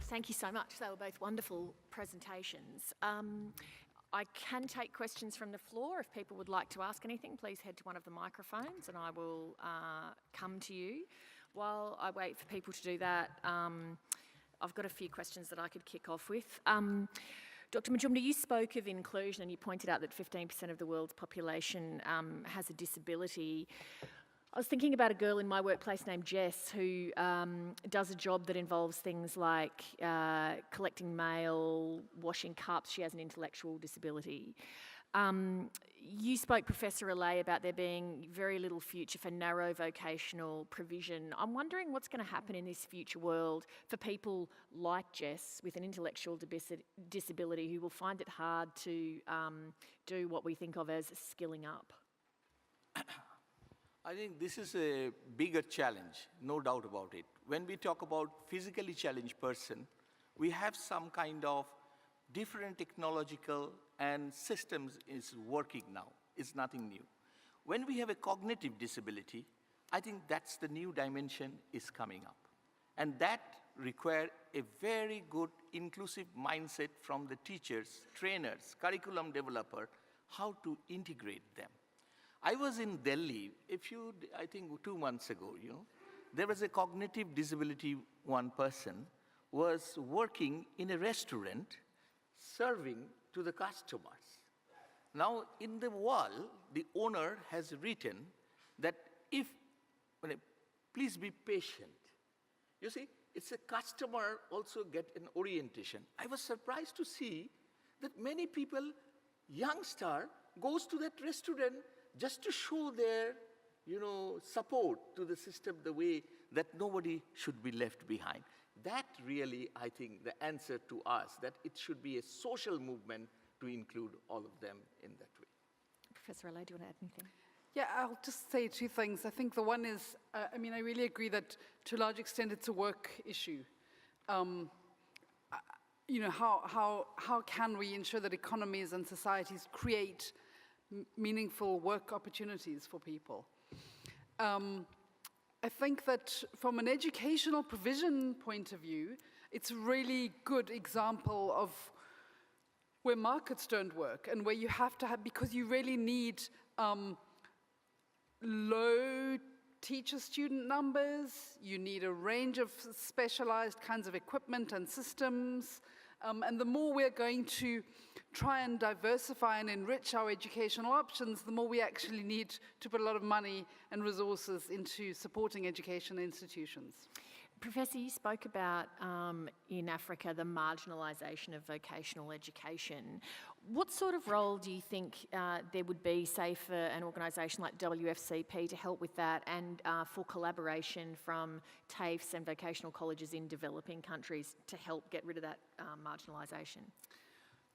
Thank you so much. They were both wonderful presentations. I can take questions from the floor. If people would like to ask anything, please head to one of the microphones and I will come to you. While I wait for people to do that, I've got a few questions that I could kick off with. Dr. Majumder, you spoke of inclusion and you pointed out that 15% of the world's population has a disability. I was thinking about a girl in my workplace named Jess who does a job that involves things like collecting mail, washing cups. She has an intellectual disability. You spoke, Professor Allais, about there being very little future for narrow vocational provision. I'm wondering what's going to happen in this future world for people like Jess with an intellectual disability who will find it hard to do what we think of as skilling up. I think this is a bigger challenge, no doubt about it. When we talk about physically challenged person, we have some kind of different technological and systems is working now. It's nothing new. When we have a cognitive disability, I think that's the new dimension is coming up. And that requires a very good inclusive mindset from the teachers, trainers, curriculum developer, how to integrate them. I was in Delhi I think 2 months ago, there was a cognitive disability one person was working in a restaurant serving to the customers. Now in the wall, the owner has written that please be patient. You see, it's a customer also get an orientation. I was surprised to see that many people, youngster, goes to that restaurant just to show their, support to the system the way that nobody should be left behind. That really, I think, the answer to us, that it should be a social movement to include all of them in that way. Professor Allais, do you want to add anything? Yeah, I'll just say 2 things. I think the one is, I really agree that to a large extent it's a work issue. How can we ensure that economies and societies create meaningful work opportunities for people? I think that from an educational provision point of view, it's a really good example of where markets don't work and where you have to have, because you really need low teacher-student numbers, you need a range of specialized kinds of equipment and systems, and the more we're going to try and diversify and enrich our educational options, the more we actually need to put a lot of money and resources into supporting education institutions. Professor, you spoke about in Africa the marginalisation of vocational education. What sort of role do you think there would be, say, for an organisation like WFCP to help with that, and for collaboration from TAFEs and vocational colleges in developing countries to help get rid of that marginalisation?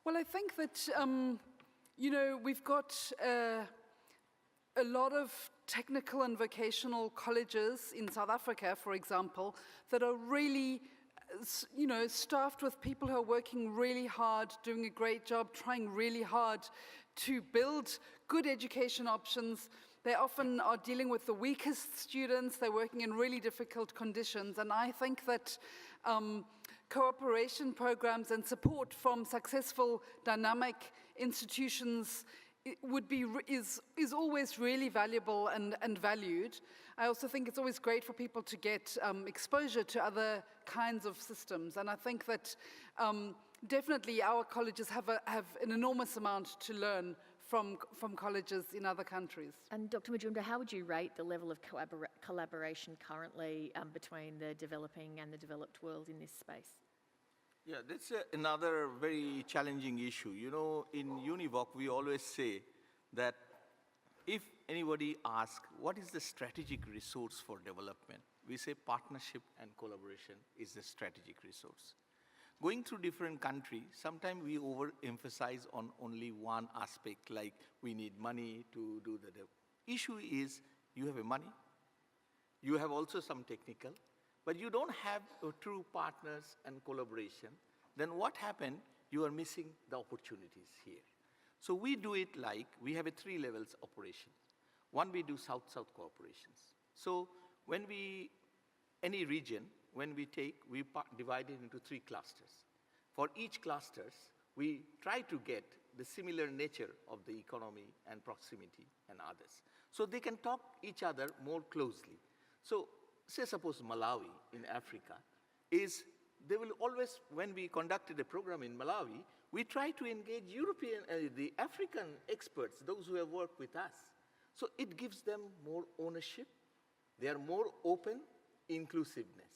Well, I think that, we've got a lot of technical and vocational colleges in South Africa, for example, that are really, staffed with people who are working really hard, doing a great job, trying really hard to build good education options. They often are dealing with the weakest students. They're working in really difficult conditions. And I think that cooperation programs and support from successful dynamic institutions is always really valuable and valued. I also think it's always great for people to get exposure to other kinds of systems. And I think that definitely our colleges have an enormous amount to learn from colleges in other countries. And Dr. Majumder, how would you rate the level of collaboration currently between the developing and the developed world in this space? Yeah, that's another very challenging issue. In Univoc, we always say that if anybody asks, what is the strategic resource for development? We say partnership and collaboration is the strategic resource. Going through different countries, sometimes we overemphasize on only one aspect, like we need money to do the issue is you have money, you have also some technical, but you don't have true partners and collaboration. Then what happened? You are missing the opportunities here. So we do it like we have a 3 levels operation. One, we do South-South cooperations. So when any region, when we divide it into 3 clusters. For each clusters, we try to get the similar nature of the economy and proximity and others. So they can talk each other more closely. So say suppose Malawi in Africa they will always, when we conducted a program in Malawi, we try to engage the African experts, those who have worked with us. So it gives them more ownership. They are more open, inclusiveness.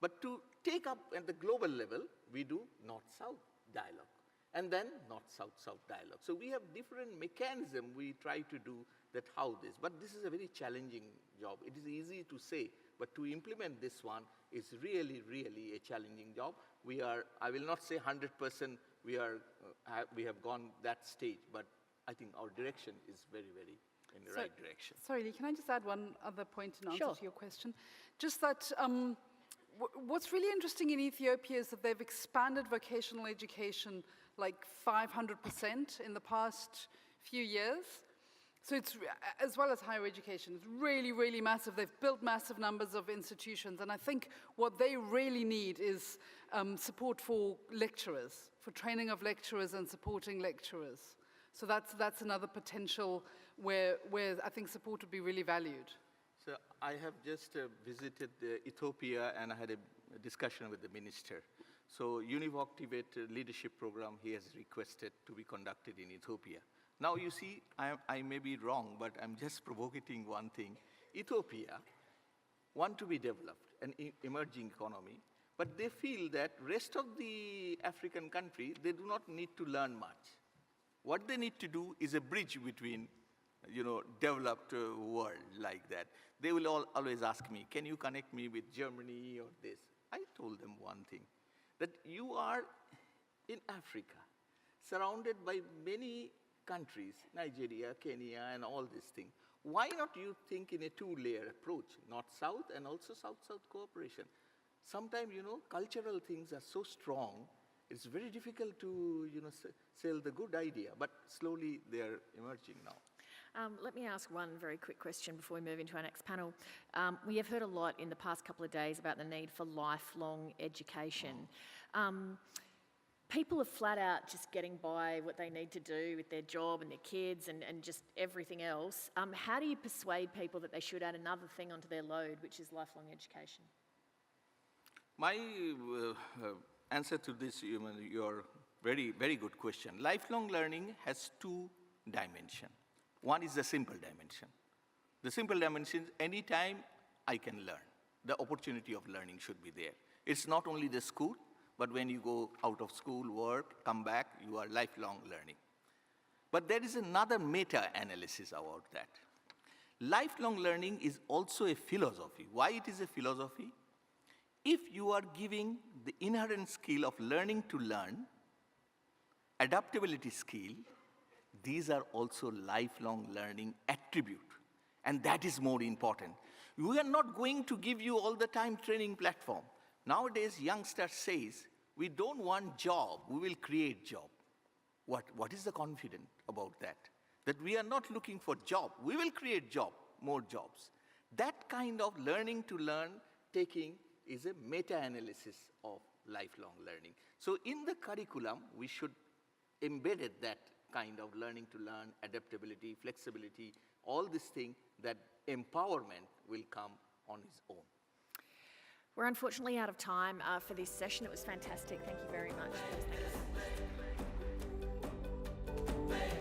But to take up at the global level, we do North-South dialogue, and then North-South-South dialogue. So we have different mechanisms we try to do that how this, but this is a very challenging job. It is easy to say, but to implement this one is really, really a challenging job. I will not say 100% we have gone that stage, but I think our direction is very, very in the right direction. Sorry, Lee, can I just add one other point in answer Sure. to your question? Just that what's really interesting in Ethiopia is that they've expanded vocational education like 500% in the past few years. So it's, as well as higher education, it's really, really massive. They've built massive numbers of institutions, and I think what they really need is support for lecturers, for training of lecturers and supporting lecturers. So that's another potential where I think support would be really valued. So I have just visited Ethiopia, and I had a discussion with the minister. So Univoc Tibet leadership program he has requested to be conducted in Ethiopia. Now you see, I may be wrong, but I'm just provoking one thing. Ethiopia want to be developed, an emerging economy, but they feel that rest of the African country, they do not need to learn much. What they need to do is a bridge between, developed world like that. They will always ask me, can you connect me with Germany or this? I told them one thing, that you are in Africa, surrounded by many countries, Nigeria, Kenya, and all these things. Why not you think in a 2-layer approach, North-South and also South-South cooperation? Sometimes, cultural things are so strong, it's very difficult to, sell the good idea, but slowly they are emerging now. Let me ask one very quick question before we move into our next panel. We have heard a lot in the past couple of days about the need for lifelong education. People are flat out just getting by what they need to do with their job and their kids and just everything else. How do you persuade people that they should add another thing onto their load, which is lifelong education? My answer to this, your very, very good question. Lifelong learning has 2 dimensions. One is the simple dimension. The simple dimension is anytime I can learn. The opportunity of learning should be there. It's not only the school, but when you go out of school, work, come back, you are lifelong learning. But there is another meta-analysis about that. Lifelong learning is also a philosophy. Why it is a philosophy? If you are giving the inherent skill of learning to learn, adaptability skill, these are also lifelong learning attribute. And that is more important. We are not going to give you all the time training platform. Nowadays, youngsters says, we don't want job, we will create job. What is the confidence about that? That we are not looking for job, we will create job, more jobs. That kind of learning to learn, taking, is a meta-analysis of lifelong learning. So in the curriculum, we should embed that kind of learning to learn, adaptability, flexibility, all these things that empowerment will come on its own. We're unfortunately out of time for this session. It was fantastic. Thank you very much. Thank you.